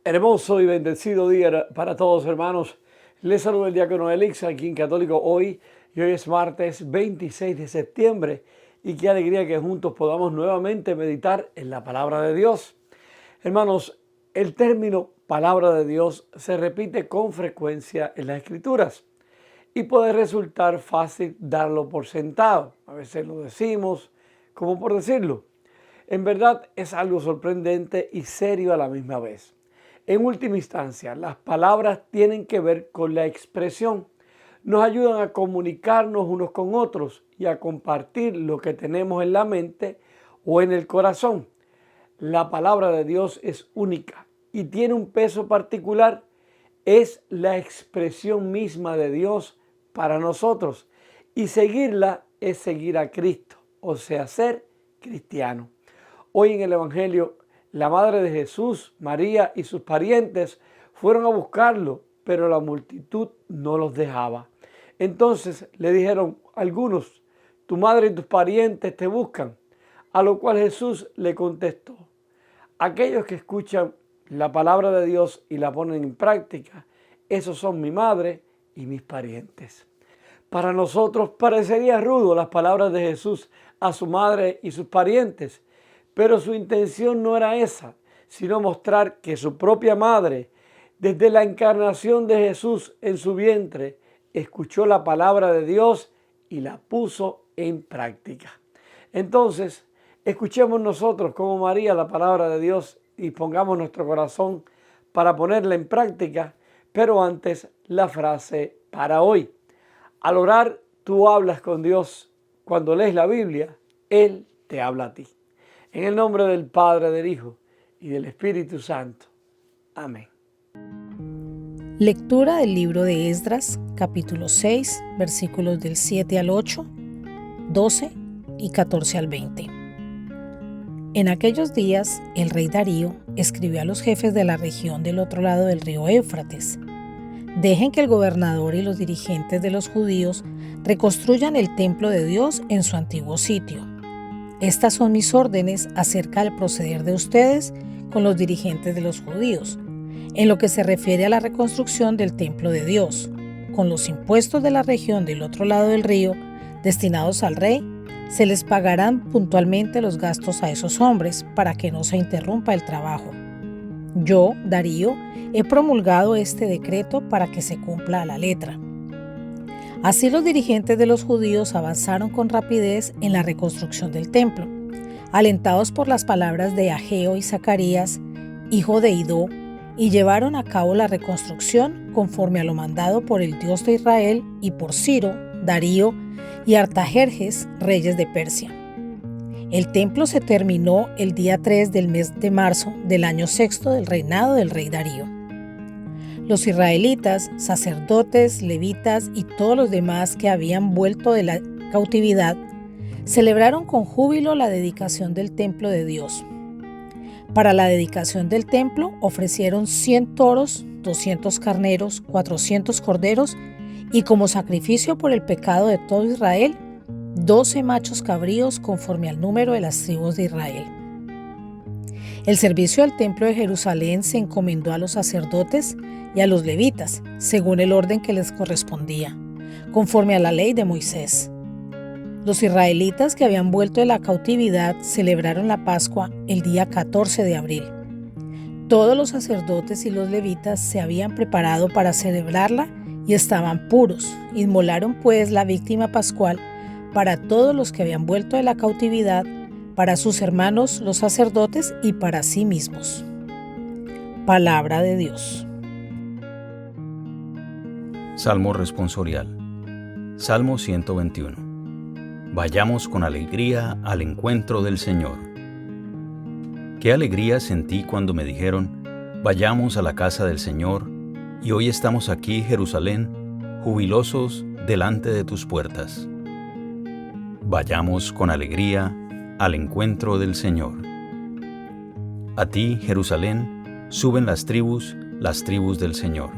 Hermoso y bendecido día para todos, hermanos. Les saluda el diácono Elix aquí en Católico Hoy. Y hoy es martes 26 de septiembre. Y qué alegría que juntos podamos nuevamente meditar en la palabra de Dios. Hermanos, el término palabra de Dios se repite con frecuencia en las Escrituras. Y puede resultar fácil darlo por sentado. A veces lo decimos como por decirlo. En verdad es algo sorprendente y serio a la misma vez. En última instancia, las palabras tienen que ver con la expresión. Nos ayudan a comunicarnos unos con otros y a compartir lo que tenemos en la mente o en el corazón. La palabra de Dios es única y tiene un peso particular. Es la expresión misma de Dios para nosotros. Y seguirla es seguir a Cristo, o sea, ser cristiano. Hoy en el Evangelio, la madre de Jesús, María y sus parientes fueron a buscarlo, pero la multitud no los dejaba. Entonces le dijeron algunos: tu madre y tus parientes te buscan. A lo cual Jesús le contestó: aquellos que escuchan la palabra de Dios y la ponen en práctica, esos son mi madre y mis parientes. Para nosotros parecería rudo las palabras de Jesús a su madre y sus parientes, pero su intención no era esa, sino mostrar que su propia madre, desde la encarnación de Jesús en su vientre, escuchó la palabra de Dios y la puso en práctica. Entonces, escuchemos nosotros como María la palabra de Dios y pongamos nuestro corazón para ponerla en práctica, pero antes la frase para hoy. Al orar, tú hablas con Dios. Cuando lees la Biblia, Él te habla a ti. En el nombre del Padre, del Hijo y del Espíritu Santo. Amén. Lectura del libro de Esdras, capítulo 6, versículos del 7 al 8, 12 y 14 al 20. En aquellos días, el rey Darío escribió a los jefes de la región del otro lado del río Éufrates: dejen que el gobernador y los dirigentes de los judíos reconstruyan el templo de Dios en su antiguo sitio. Estas son mis órdenes acerca del proceder de ustedes con los dirigentes de los judíos, en lo que se refiere a la reconstrucción del templo de Dios. Con los impuestos de la región del otro lado del río, destinados al rey, se les pagarán puntualmente los gastos a esos hombres para que no se interrumpa el trabajo. Yo, Darío, he promulgado este decreto para que se cumpla a la letra. Así los dirigentes de los judíos avanzaron con rapidez en la reconstrucción del templo, alentados por las palabras de Ageo y Zacarías, hijo de Idó, y llevaron a cabo la reconstrucción conforme a lo mandado por el Dios de Israel y por Ciro, Darío y Artajerjes, reyes de Persia. El templo se terminó el día 3 del mes de marzo del año sexto del reinado del rey Darío. Los israelitas, sacerdotes, levitas y todos los demás que habían vuelto de la cautividad celebraron con júbilo la dedicación del templo de Dios. Para la dedicación del templo ofrecieron 100 toros, 200 carneros, 400 corderos y, como sacrificio por el pecado de todo Israel, 12 machos cabríos conforme al número de las tribus de Israel. El servicio al templo de Jerusalén se encomendó a los sacerdotes y a los levitas, según el orden que les correspondía, conforme a la ley de Moisés. Los israelitas que habían vuelto de la cautividad celebraron la Pascua el día 14 de abril. Todos los sacerdotes y los levitas se habían preparado para celebrarla y estaban puros. Inmolaron pues la víctima pascual para todos los que habían vuelto de la cautividad, para sus hermanos los sacerdotes y para sí mismos. Palabra de Dios. Salmo responsorial. Salmo 121. Vayamos con alegría al encuentro del Señor. Qué alegría sentí cuando me dijeron: vayamos a la casa del Señor, y hoy estamos aquí, Jerusalén, jubilosos delante de tus puertas. Vayamos con alegría al encuentro del Señor. A ti, Jerusalén, suben las tribus del Señor,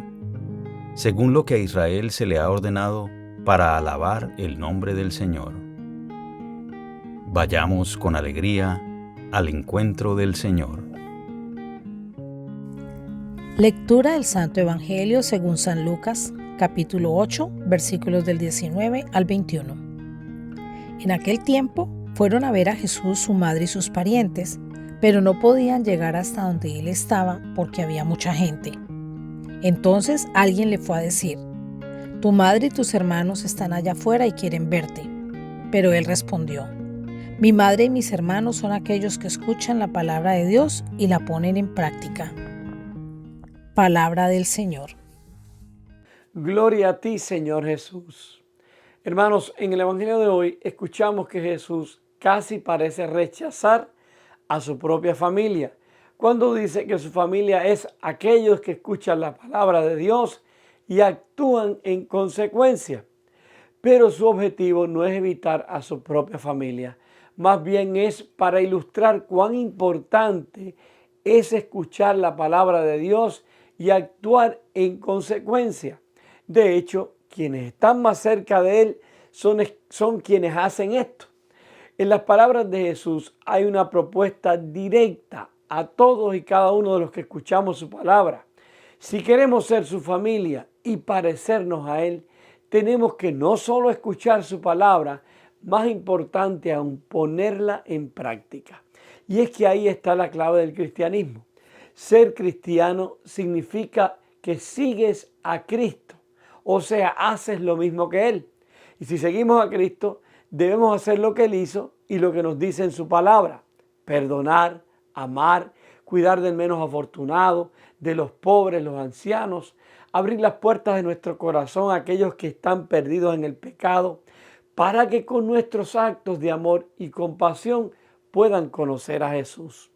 según lo que a Israel se le ha ordenado, para alabar el nombre del Señor. Vayamos con alegría al encuentro del Señor. Lectura del Santo Evangelio según San Lucas, capítulo 8, versículos del 19 al 21. En aquel tiempo fueron a ver a Jesús su madre y sus parientes, pero no podían llegar hasta donde él estaba porque había mucha gente. Entonces alguien le fue a decir: «Tu madre y tus hermanos están allá afuera y quieren verte». Pero él respondió: «Mi madre y mis hermanos son aquellos que escuchan la palabra de Dios y la ponen en práctica». Palabra del Señor. Gloria a ti, Señor Jesús. Hermanos, en el Evangelio de hoy escuchamos que Jesús casi parece rechazar a su propia familia cuando dice que su familia es aquellos que escuchan la palabra de Dios y actúan en consecuencia. Pero su objetivo no es evitar a su propia familia, más bien es para ilustrar cuán importante es escuchar la palabra de Dios y actuar en consecuencia. De hecho, quienes están más cerca de Él son quienes hacen esto. En las palabras de Jesús hay una propuesta directa a todos y cada uno de los que escuchamos su palabra. Si queremos ser su familia y parecernos a Él, tenemos que no solo escuchar su palabra, más importante aún, ponerla en práctica. Y es que ahí está la clave del cristianismo. Ser cristiano significa que sigues a Cristo, o sea, haces lo mismo que Él. Y si seguimos a Cristo, debemos hacer lo que Él hizo y lo que nos dice en su palabra: perdonar, amar, cuidar del menos afortunado, de los pobres, los ancianos, abrir las puertas de nuestro corazón a aquellos que están perdidos en el pecado, para que con nuestros actos de amor y compasión puedan conocer a Jesús.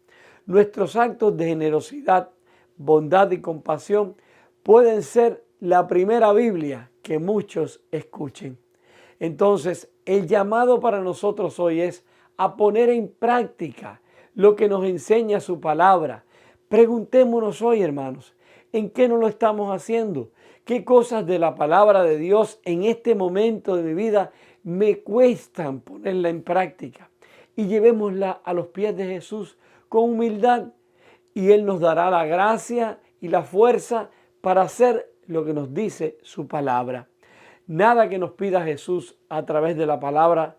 Nuestros actos de generosidad, bondad y compasión pueden ser la primera Biblia que muchos escuchen. Entonces, el llamado para nosotros hoy es a poner en práctica lo que nos enseña su palabra. Preguntémonos hoy, hermanos, ¿en qué no lo estamos haciendo? ¿Qué cosas de la palabra de Dios en este momento de mi vida me cuestan ponerla en práctica? Y llevémosla a los pies de Jesús con humildad, y Él nos dará la gracia y la fuerza para hacer lo que nos dice su palabra. Nada que nos pida Jesús a través de la palabra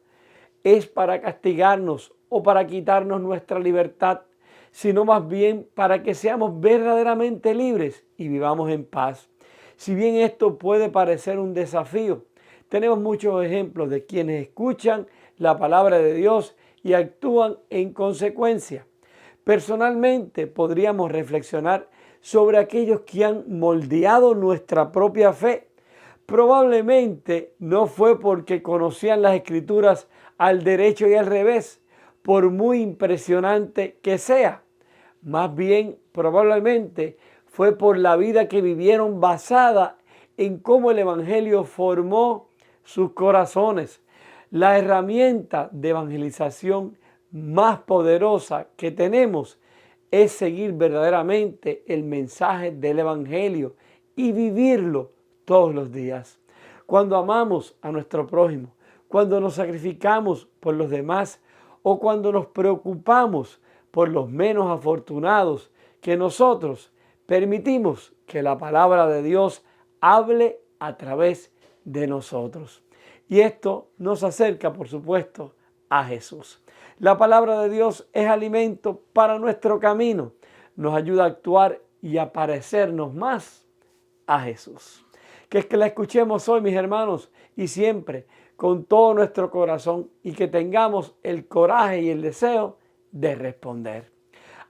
es para castigarnos o para quitarnos nuestra libertad, sino más bien para que seamos verdaderamente libres y vivamos en paz. Si bien esto puede parecer un desafío, tenemos muchos ejemplos de quienes escuchan la palabra de Dios y actúan en consecuencia. Personalmente podríamos reflexionar sobre aquellos que han moldeado nuestra propia fe. Probablemente no fue porque conocían las Escrituras al derecho y al revés, por muy impresionante que sea. Más bien, probablemente fue por la vida que vivieron basada en cómo el Evangelio formó sus corazones. La herramienta de evangelización más poderosa que tenemos es seguir verdaderamente el mensaje del Evangelio y vivirlo todos los días. Cuando amamos a nuestro prójimo, cuando nos sacrificamos por los demás o cuando nos preocupamos por los menos afortunados que nosotros, permitimos que la palabra de Dios hable a través de nosotros. Y esto nos acerca, por supuesto, a Jesús. La palabra de Dios es alimento para nuestro camino. Nos ayuda a actuar y a parecernos más a Jesús. Que es que la escuchemos hoy, mis hermanos, y siempre con todo nuestro corazón, y que tengamos el coraje y el deseo de responder.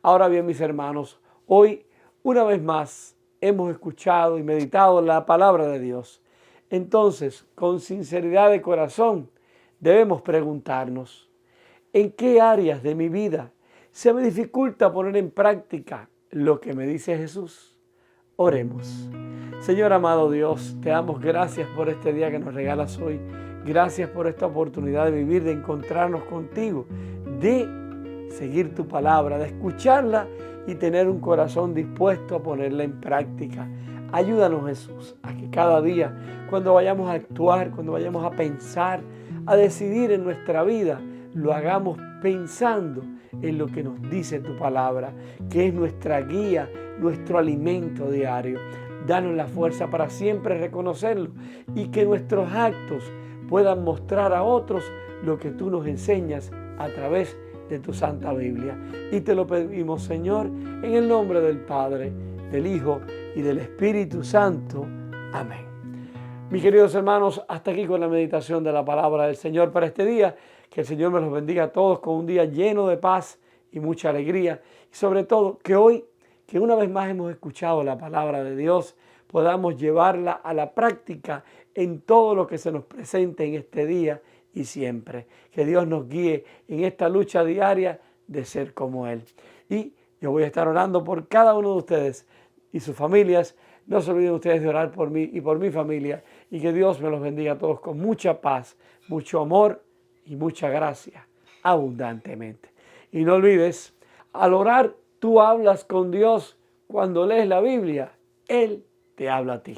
Ahora bien, mis hermanos, hoy una vez más hemos escuchado y meditado la palabra de Dios. Entonces, con sinceridad de corazón, debemos preguntarnos: ¿en qué áreas de mi vida se me dificulta poner en práctica lo que me dice Jesús? Oremos. Señor amado Dios, te damos gracias por este día que nos regalas hoy. Gracias por esta oportunidad de vivir, de encontrarnos contigo, de seguir tu palabra, de escucharla y tener un corazón dispuesto a ponerla en práctica. Ayúdanos, Jesús, a que cada día, cuando vayamos a actuar, cuando vayamos a pensar, a decidir en nuestra vida, lo hagamos pensando en lo que nos dice tu palabra, que es nuestra guía, nuestro alimento diario. Danos la fuerza para siempre reconocerlo y que nuestros actos puedan mostrar a otros lo que tú nos enseñas a través de tu Santa Biblia. Y te lo pedimos, Señor, en el nombre del Padre, del Hijo y del Espíritu Santo. Amén. Mis queridos hermanos, hasta aquí con la meditación de la palabra del Señor para este día. Que el Señor me los bendiga a todos con un día lleno de paz y mucha alegría. Y sobre todo, que hoy, que una vez más hemos escuchado la palabra de Dios, podamos llevarla a la práctica en todo lo que se nos presente en este día y siempre. Que Dios nos guíe en esta lucha diaria de ser como Él. Y yo voy a estar orando por cada uno de ustedes y sus familias. No se olviden ustedes de orar por mí y por mi familia. Y que Dios me los bendiga a todos con mucha paz, mucho amor y mucha gracia, abundantemente. Y no olvides, al orar, tú hablas con Dios. Cuando lees la Biblia, Él te habla a ti.